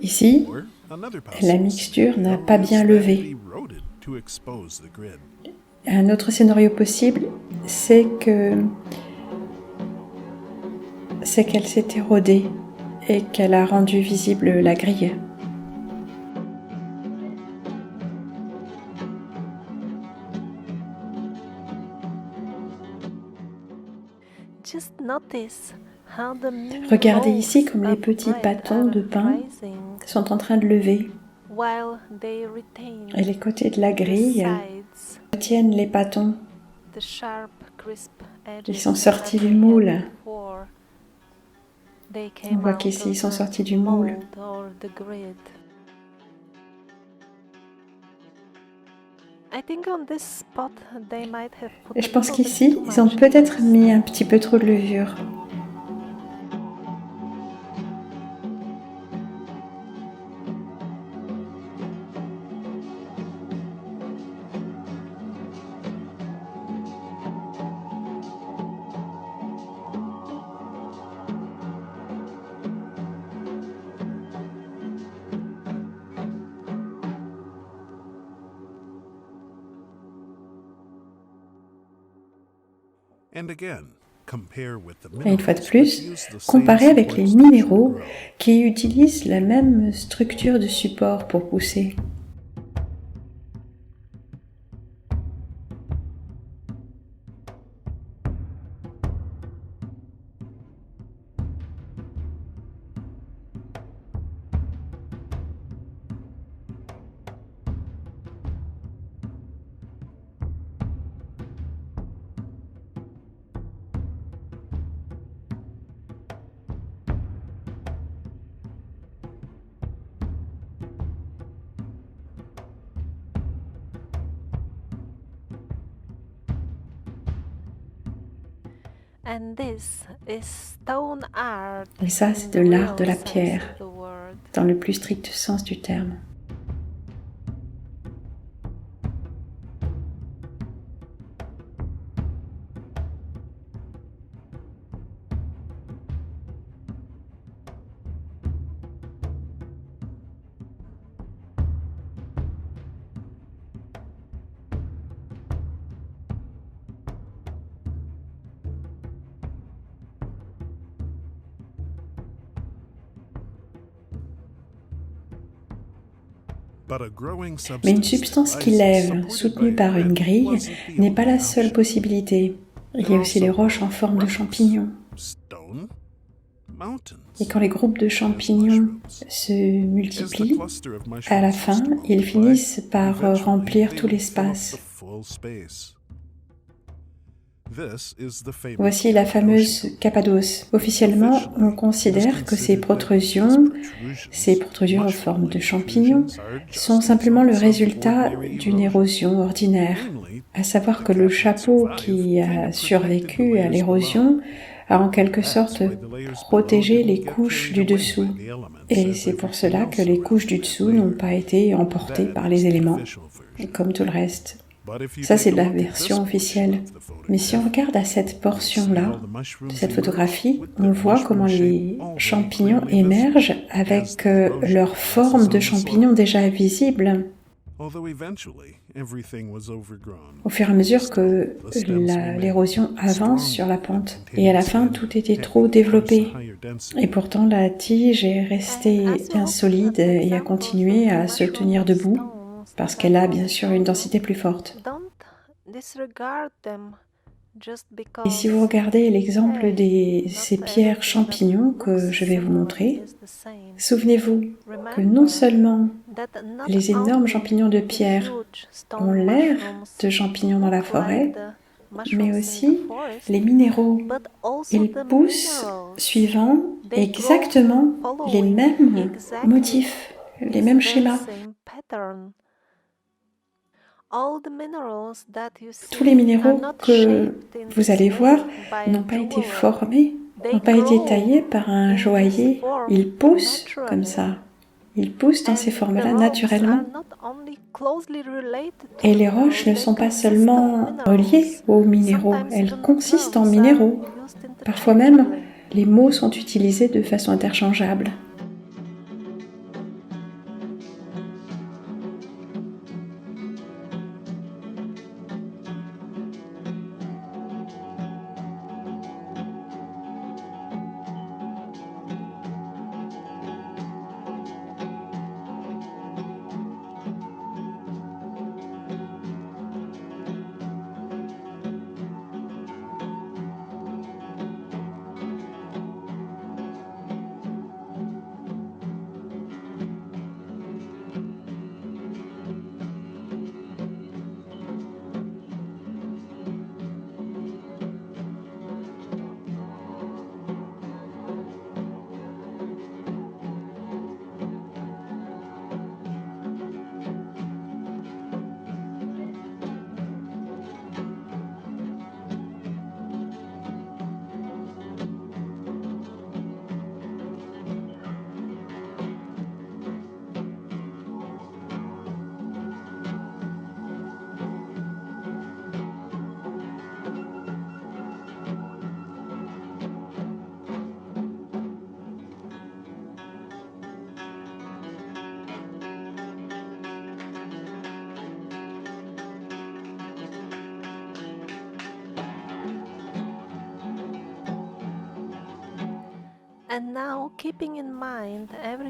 Ici, la mixture n'a pas bien levé. Un autre scénario possible, c'est qu'elle s'est érodée et qu'elle a rendu visible la grille. Regardez ici comme les petits bâtons de pain sont en train de lever et les côtés de la grille retiennent les bâtons. Ils sont sortis du moule. On voit qu'ici ils sont sortis du moule. Et je pense qu'ici, ils ont peut-être mis un petit peu trop de levure. Et une fois de plus, comparez avec les minéraux qui utilisent la même structure de support pour pousser. Et ça, c'est de l'art de la pierre, dans le plus strict sens du terme. Mais une substance qui lève, soutenue par une grille, n'est pas la seule possibilité. Il y a aussi les roches en forme de champignons. Et quand les groupes de champignons se multiplient, à la fin, ils finissent par remplir tout l'espace. Voici la fameuse Cappadoce. Officiellement, on considère que ces protrusions en forme de champignons, sont simplement le résultat d'une érosion ordinaire. À savoir que le chapeau qui a survécu à l'érosion a en quelque sorte protégé les couches du dessous. Et c'est pour cela que les couches du dessous n'ont pas été emportées par les éléments, comme tout le reste. Ça, c'est la version officielle. Mais si on regarde à cette portion-là, de cette photographie, on voit comment les champignons émergent avec leur forme de champignons déjà visible. Au fur et à mesure que l'érosion avance sur la pente. Et à la fin, tout était trop développé. Et pourtant, la tige est restée bien solide et a continué à se tenir debout, parce qu'elle a bien sûr une densité plus forte. Et si vous regardez l'exemple de ces pierres champignons que je vais vous montrer, souvenez-vous que non seulement les énormes champignons de pierre ont l'air de champignons dans la forêt, mais aussi les minéraux. Ils poussent suivant exactement les mêmes motifs, les mêmes schémas. Tous les minéraux que vous allez voir n'ont pas été formés, n'ont pas été taillés par un joaillier. Ils poussent comme ça. Ils poussent dans ces formes-là naturellement. Et les roches ne sont pas seulement reliées aux minéraux, elles consistent en minéraux. Parfois même, les mots sont utilisés de façon interchangeable.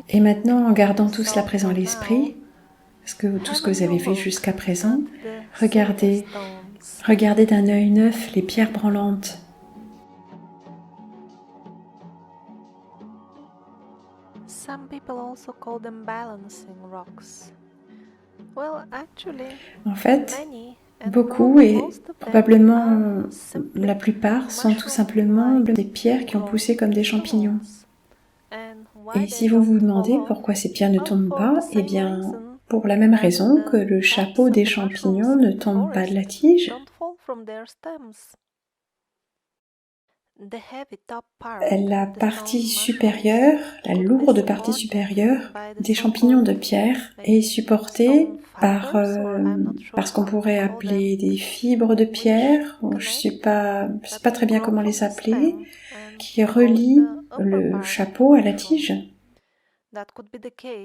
Et maintenant, en gardant tout cela présent à l'esprit, tout ce que vous avez vu jusqu'à présent, regardez d'un œil neuf les pierres branlantes. En fait, beaucoup et probablement la plupart sont tout simplement des pierres qui ont poussé comme des champignons. Et si vous vous demandez pourquoi ces pierres ne tombent pas, eh bien, pour la même raison que le chapeau des champignons ne tombe pas de la tige. La partie supérieure, la lourde partie supérieure des champignons de pierre est supportée par ce qu'on pourrait appeler des fibres de pierre, je ne sais pas très bien comment les appeler, qui relient le chapeau à la tige.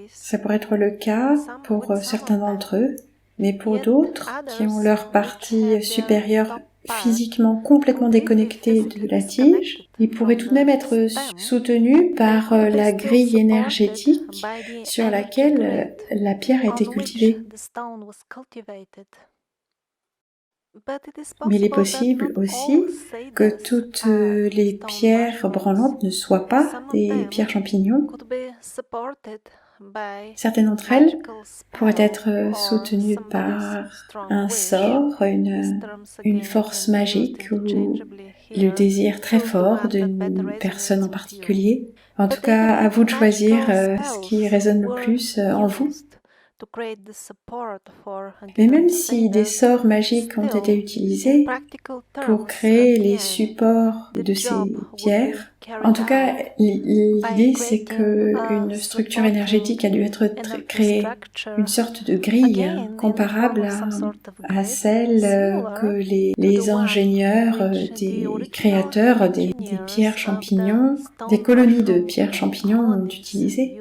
Ça pourrait être le cas pour certains d'entre eux, mais pour d'autres qui ont leur partie supérieure physiquement complètement déconnectée de la tige, ils pourraient tout de même être soutenus par la grille énergétique sur laquelle la pierre a été cultivée. Mais il est possible aussi que toutes les pierres branlantes ne soient pas des pierres champignons. Certaines d'entre elles pourraient être soutenues par un sort, une force magique ou le désir très fort d'une personne en particulier. En tout cas, à vous de choisir ce qui résonne le plus en vous. Mais même si des sorts magiques ont été utilisés pour créer les supports de ces pierres, en tout cas, l'idée c'est qu'une structure énergétique a dû être créée, une sorte de grille comparable à celle que les ingénieurs, des créateurs des pierres champignons, des colonies de pierres champignons ont utilisée.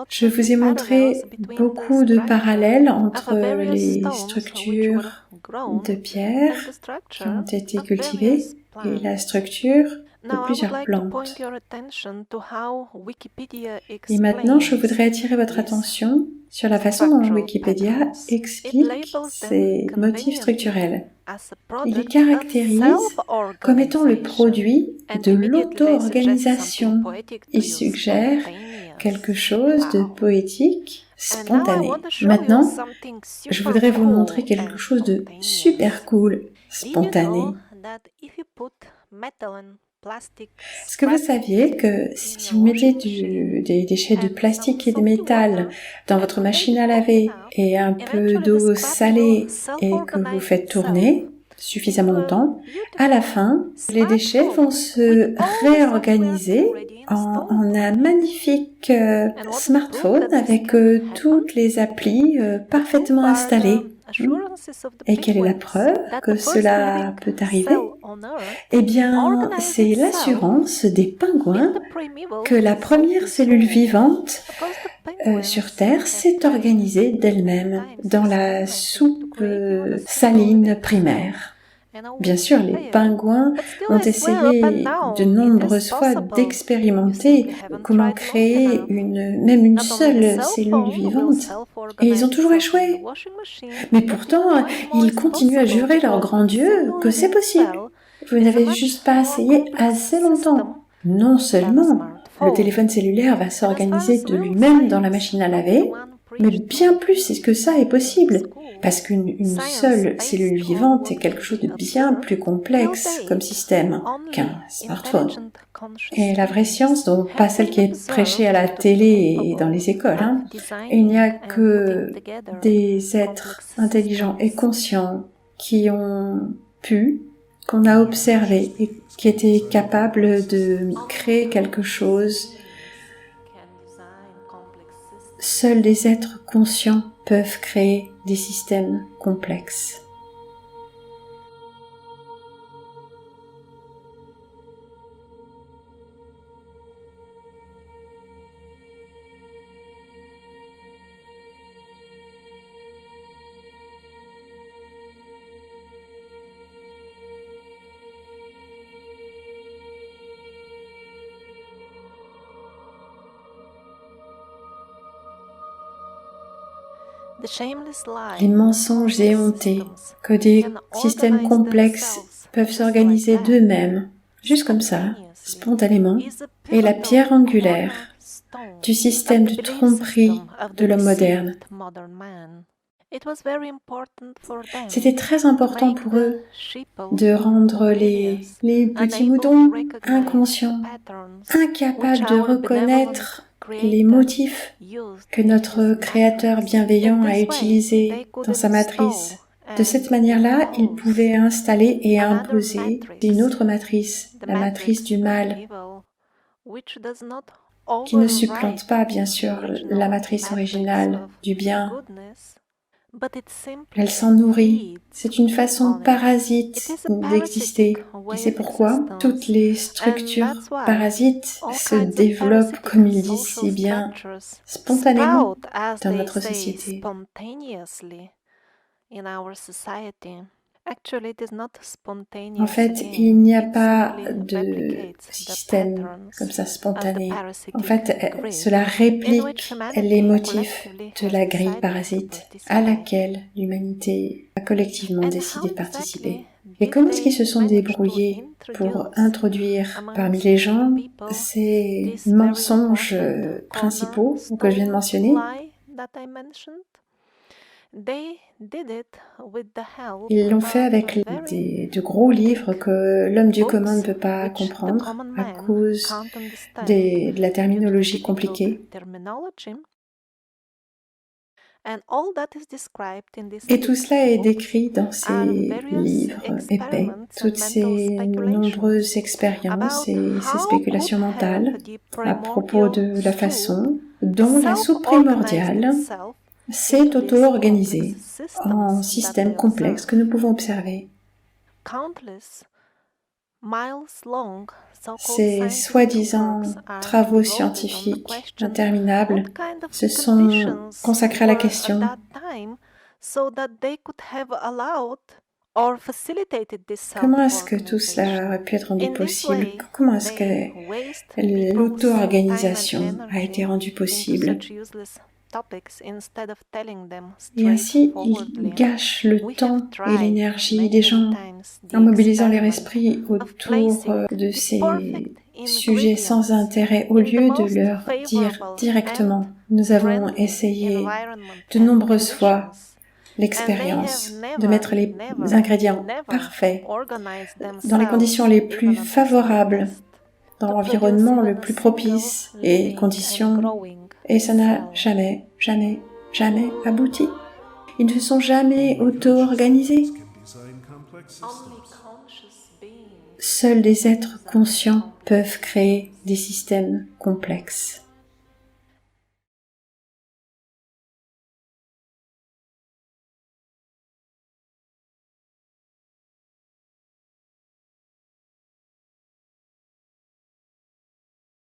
Je vous ai montré beaucoup de parallèles entre les structures de pierre qui ont été cultivées et la structure de plusieurs plantes. Et maintenant, je voudrais attirer votre attention sur la façon dont Wikipédia explique ces motifs structurels. Il les caractérise comme étant le produit de l'auto-organisation. Il suggère quelque chose de poétique, spontané. Maintenant, je voudrais vous montrer quelque chose de super cool, spontané. Est-ce que vous saviez que si vous mettez des déchets de plastique et de métal dans votre machine à laver et un peu d'eau salée et que vous faites tourner suffisamment longtemps, à la fin, les déchets vont se réorganiser en un magnifique smartphone avec toutes les applis parfaitement installées. Et quelle est la preuve que cela peut arriver? Eh bien, c'est l'assurance des pingouins que la première cellule vivante sur Terre s'est organisée d'elle-même dans la soupe saline primaire. Bien sûr, les pingouins ont essayé de nombreuses fois d'expérimenter comment créer même une seule cellule vivante, et ils ont toujours échoué. Mais pourtant, ils continuent à jurer leur grand Dieu que c'est possible. Vous n'avez juste pas essayé assez longtemps. Non seulement le téléphone cellulaire va s'organiser de lui-même dans la machine à laver, mais bien plus que ça est possible, parce qu'une seule cellule vivante est quelque chose de bien plus complexe comme système qu'un smartphone. Et la vraie science, donc pas celle qui est prêchée à la télé et dans les écoles, il n'y a que des êtres intelligents et conscients qu'on a observé et qui étaient capables de créer quelque chose. Seuls des êtres conscients peuvent créer des systèmes complexes. Les mensonges éhontés que des systèmes complexes peuvent s'organiser d'eux-mêmes, juste comme ça, spontanément, est la pierre angulaire du système de tromperie de l'homme moderne. C'était très important pour eux de rendre les petits moutons inconscients, incapables de reconnaître les motifs que notre Créateur bienveillant a utilisés dans sa matrice. De cette manière-là, il pouvait installer et imposer une autre matrice, la matrice du mal, qui ne supplante pas, bien sûr, la matrice originale du bien. Elle s'en nourrit. C'est une façon parasite d'exister. Et c'est pourquoi toutes les structures parasites se développent, comme ils disent si bien, spontanément dans notre société. En fait, il n'y a pas de système comme ça spontané. En fait, cela réplique les motifs de la grille parasite à laquelle l'humanité a collectivement décidé de participer. Et comment est-ce qu'ils se sont débrouillés pour introduire parmi les gens ces mensonges principaux que je viens de mentionner? Ils l'ont fait avec de gros livres que l'homme-dieu commun ne peut pas comprendre à cause de la terminologie compliquée. Et tout cela est décrit dans ces livres épais, toutes ces nombreuses expériences et ces spéculations mentales à propos de la façon dont la soupe primordiale s'est auto-organisée en système complexe que nous pouvons observer. Ces soi-disant travaux scientifiques interminables se sont consacrés à la question: comment est-ce que tout cela aurait pu être rendu possible? Comment est-ce que l'auto-organisation a été rendue possible? Et ainsi, ils gâchent le temps et l'énergie des gens en mobilisant leur esprit autour de ces sujets sans intérêt au lieu de leur dire directement. Nous avons essayé de nombreuses fois l'expérience de mettre les ingrédients parfaits dans les conditions les plus favorables, dans l'environnement le plus propice et conditions, et ça n'a jamais abouti. Ils ne se sont jamais auto-organisés. Seuls des êtres conscients peuvent créer des systèmes complexes.